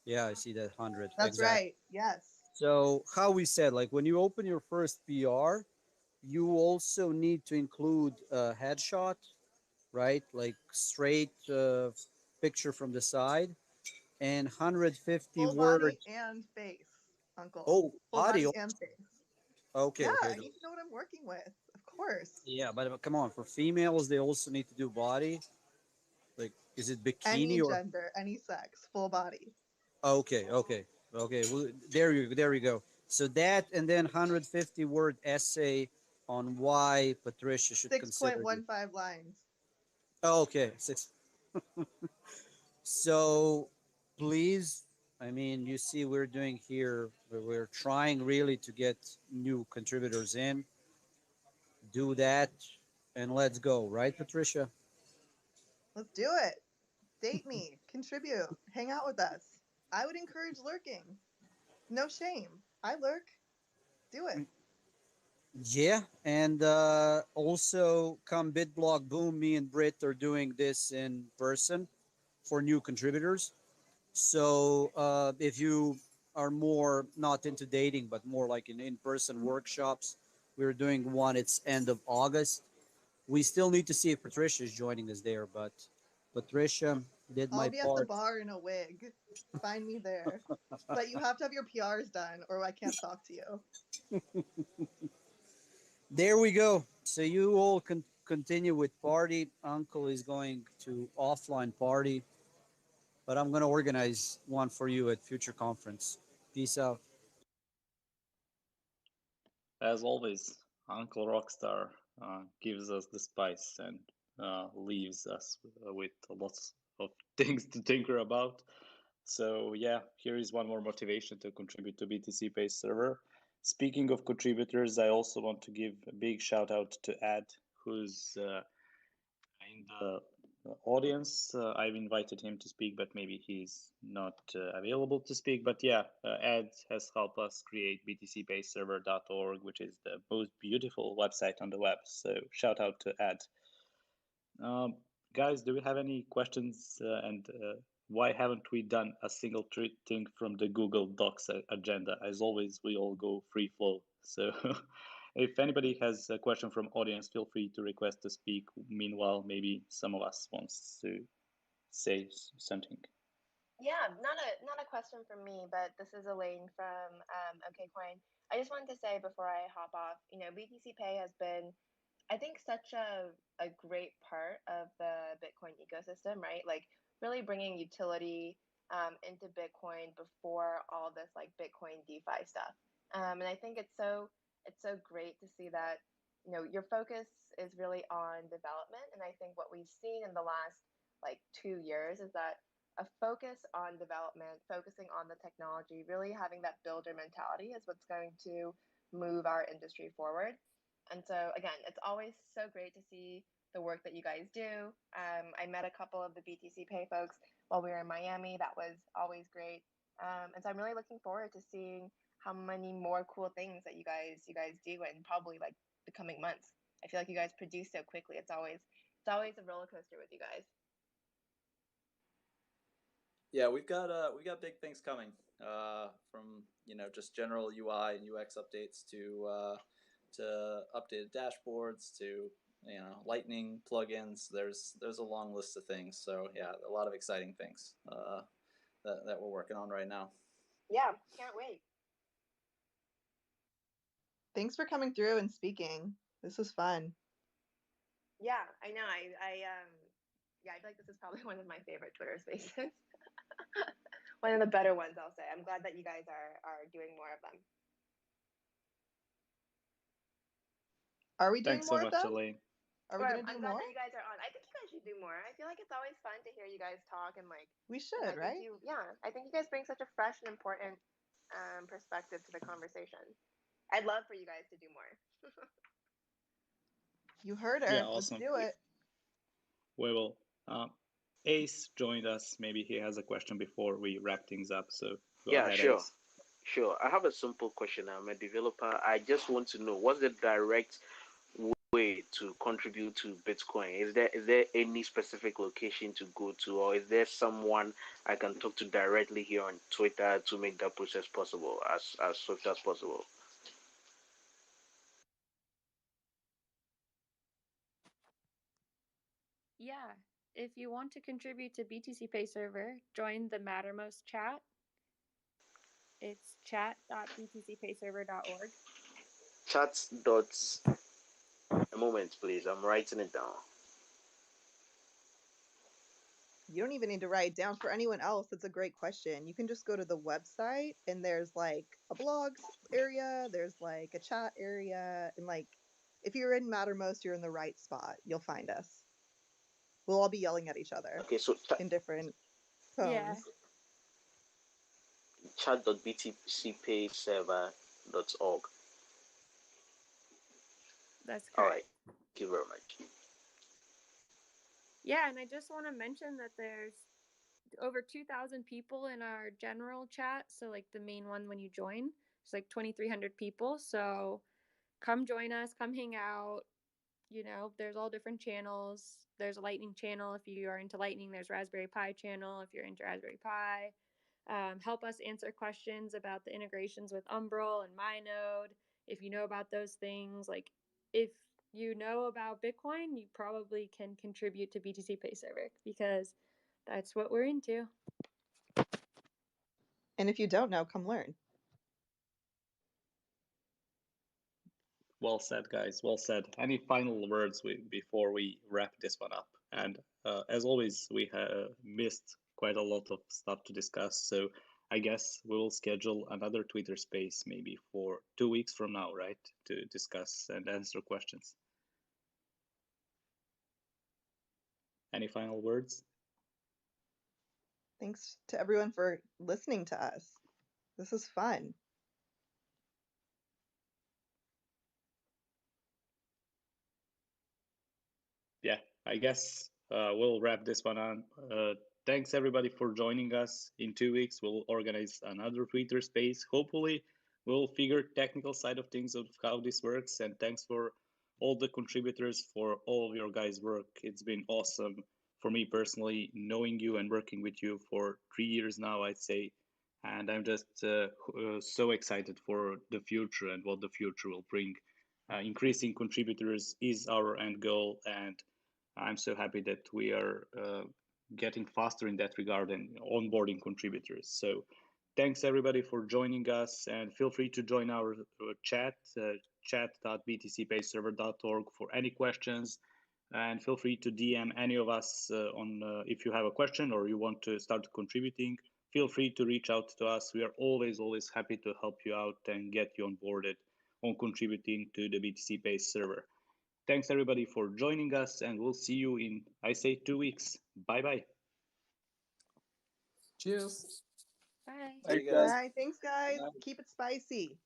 S11: Yeah, I see that 100.
S2: That's
S11: Exactly.
S2: right. Yes.
S11: So how we said, like when you open your first PR, you also need to include a headshot, right? Like straight picture from the side, and 150
S2: Full
S11: word.
S2: body and face, Uncle.
S11: Oh,
S2: Full
S11: body.
S2: body and face.
S11: Okay,
S2: Yeah,
S11: okay.
S2: I need to know what I'm working with. Of course.
S11: Yeah, but come on, for females, they also need to do body. Like, is it
S2: Any
S11: bikini or?
S2: gender, any sex, full body.
S11: Okay, okay, okay. Well, there you go. So that, and then 150 word essay on why Patricia should consider you.
S2: 6.15 lines.
S11: Oh, okay, 6. So please, I mean, you see, we're doing here, we're trying really to get new contributors in. Do that, and let's go, right, Patricia?
S2: Let's do it. Date me, contribute, hang out with us. I would encourage lurking. No shame. I lurk. Do it.
S11: Yeah, and also come BitBlock Boom. Me and Britt are doing this in person for new contributors. So if you are more not into dating, but more like in-person workshops, we're doing one. It's end of August. We still need to see if Patricia is joining us there, but Patricia did
S2: I'll
S11: my
S2: be at the
S11: part.
S2: bar in a wig. Find me there. But you have to have your PRs done or I can't talk to you.
S11: There we go. So you all can continue with party. Uncle is going to offline party, but I'm going to organize one for you at future conference. Peace out.
S1: As always, Uncle Rockstar gives us the spice and leaves us with lots of things to tinker about. So yeah, here is one more motivation to contribute to BTCPayServer. Speaking of contributors, I also want to give a big shout out to Ad, who's in the audience. I've invited him to speak, but maybe he's not available to speak. But yeah, Ed has helped us create btcpayserver.org, which is the most beautiful website on the web. So shout out to Ed. Guys, do we have any questions? And why haven't we done a single thing from the Google Docs agenda? As always, we all go free flow. So if anybody has a question from audience, feel free to request to speak. Meanwhile, maybe some of us wants to say something.
S7: Yeah, not a question from me, but this is Elaine from OKCoin. I just wanted to say before I hop off, BTC Pay has been, I think, such a great part of the Bitcoin ecosystem, right? Like really bringing utility into Bitcoin before all this like Bitcoin DeFi stuff. And I think it's so great to see that your focus is really on development. And I think what we've seen in the last like 2 years is that a focus on development, focusing on the technology, really having that builder mentality is what's going to move our industry forward. And so, again, it's always so great to see the work that you guys do. I met a couple of the BTC Pay folks while we were in Miami. That was always great. And so I'm really looking forward to seeing how many more cool things that you guys do in probably like the coming months. I feel like you guys produce so quickly. It's always a roller coaster with you guys.
S5: Yeah, we got big things coming from just general UI and UX updates to updated dashboards to Lightning plugins. There's a long list of things. So yeah, a lot of exciting things that we're working on right now.
S7: Yeah, can't wait.
S2: Thanks for coming through and speaking. This was fun.
S7: Yeah, I know. I feel like this is probably one of my favorite Twitter spaces. One of the better ones, I'll say. I'm glad that you guys are doing more of them.
S2: Are we doing
S1: Thanks
S2: more
S1: so
S2: of
S1: much,
S2: them?
S1: Elaine.
S2: Are we going to do
S7: I'm glad
S2: more?
S7: that you guys are on. I think you guys should do more. I feel like it's always fun to hear you guys talk and like.
S2: We should, right?
S7: I think you guys bring such a fresh and important perspective to the conversation. I'd love for you guys to do more.
S2: You heard her.
S1: Yeah, awesome.
S2: Let's do it.
S1: We will. Ace joined us. Maybe he has a question before we wrap things up. So go ahead,
S13: sure.
S1: Ace.
S13: Sure. I have a simple question. I'm a developer. I just want to know what's the direct way to contribute to Bitcoin? Is there any specific location to go to, or is there someone I can talk to directly here on Twitter to make that process possible as swift as possible?
S3: Yeah, if you want to contribute to BTCPayServer, join the Mattermost chat. It's chat.btcpayserver.org.
S13: Chat dots. A moment, please. I'm writing it down.
S2: You don't even need to write it down. For anyone else, it's a great question. You can just go to the website and there's like a blogs area, there's like a chat area, and like if you're in Mattermost, you're in the right spot. You'll find us. We'll all be yelling at each other.
S13: Okay, so
S2: in different tones.
S3: Yeah.
S13: Chat.btcpayserver.org.
S3: That's correct.
S13: All right. Thank you very much.
S3: Yeah, and I just want to mention that there's over 2,000 people in our general chat. So like the main one when you join, it's like 2,300 people. So come join us, come hang out. There's all different channels. There's a Lightning channel if you are into Lightning. There's Raspberry Pi channel if you're into Raspberry Pi. Help us answer questions about the integrations with Umbrel and MyNode. If you know about those things, like if you know about Bitcoin, you probably can contribute to BTCPayServer because that's what we're into.
S2: And if you don't know, come learn.
S1: Well said, guys. Well said. Any final words before we wrap this one up? And as always, we have missed quite a lot of stuff to discuss. So I guess we'll schedule another Twitter space maybe for 2 weeks from now, right? To discuss and answer questions. Any final words?
S2: Thanks to everyone for listening to us. This is fun.
S1: Yeah, I guess we'll wrap this one on. Thanks everybody for joining us. In 2 weeks, we'll organize another Twitter space. Hopefully, we'll figure technical side of things of how this works. And thanks for all the contributors for all of your guys' work. It's been awesome for me personally, knowing you and working with you for 3 years now, I'd say. And I'm just so excited for the future and what the future will bring. Increasing contributors is our end goal, and I'm so happy that we are getting faster in that regard and onboarding contributors. So thanks everybody for joining us, and feel free to join our chat, chat.btcpayserver.org for any questions, and feel free to DM any of us if you have a question or you want to start contributing. Feel free to reach out to us. We are always happy to help you out and get you onboarded on contributing to the BTC Pay server. Thanks everybody for joining us, and we'll see you in, I say, 2 weeks. Bye-bye.
S6: Cheers.
S3: Bye.
S8: Thanks, guys.
S2: Bye. Thanks, guys.
S8: Bye.
S2: Keep it spicy.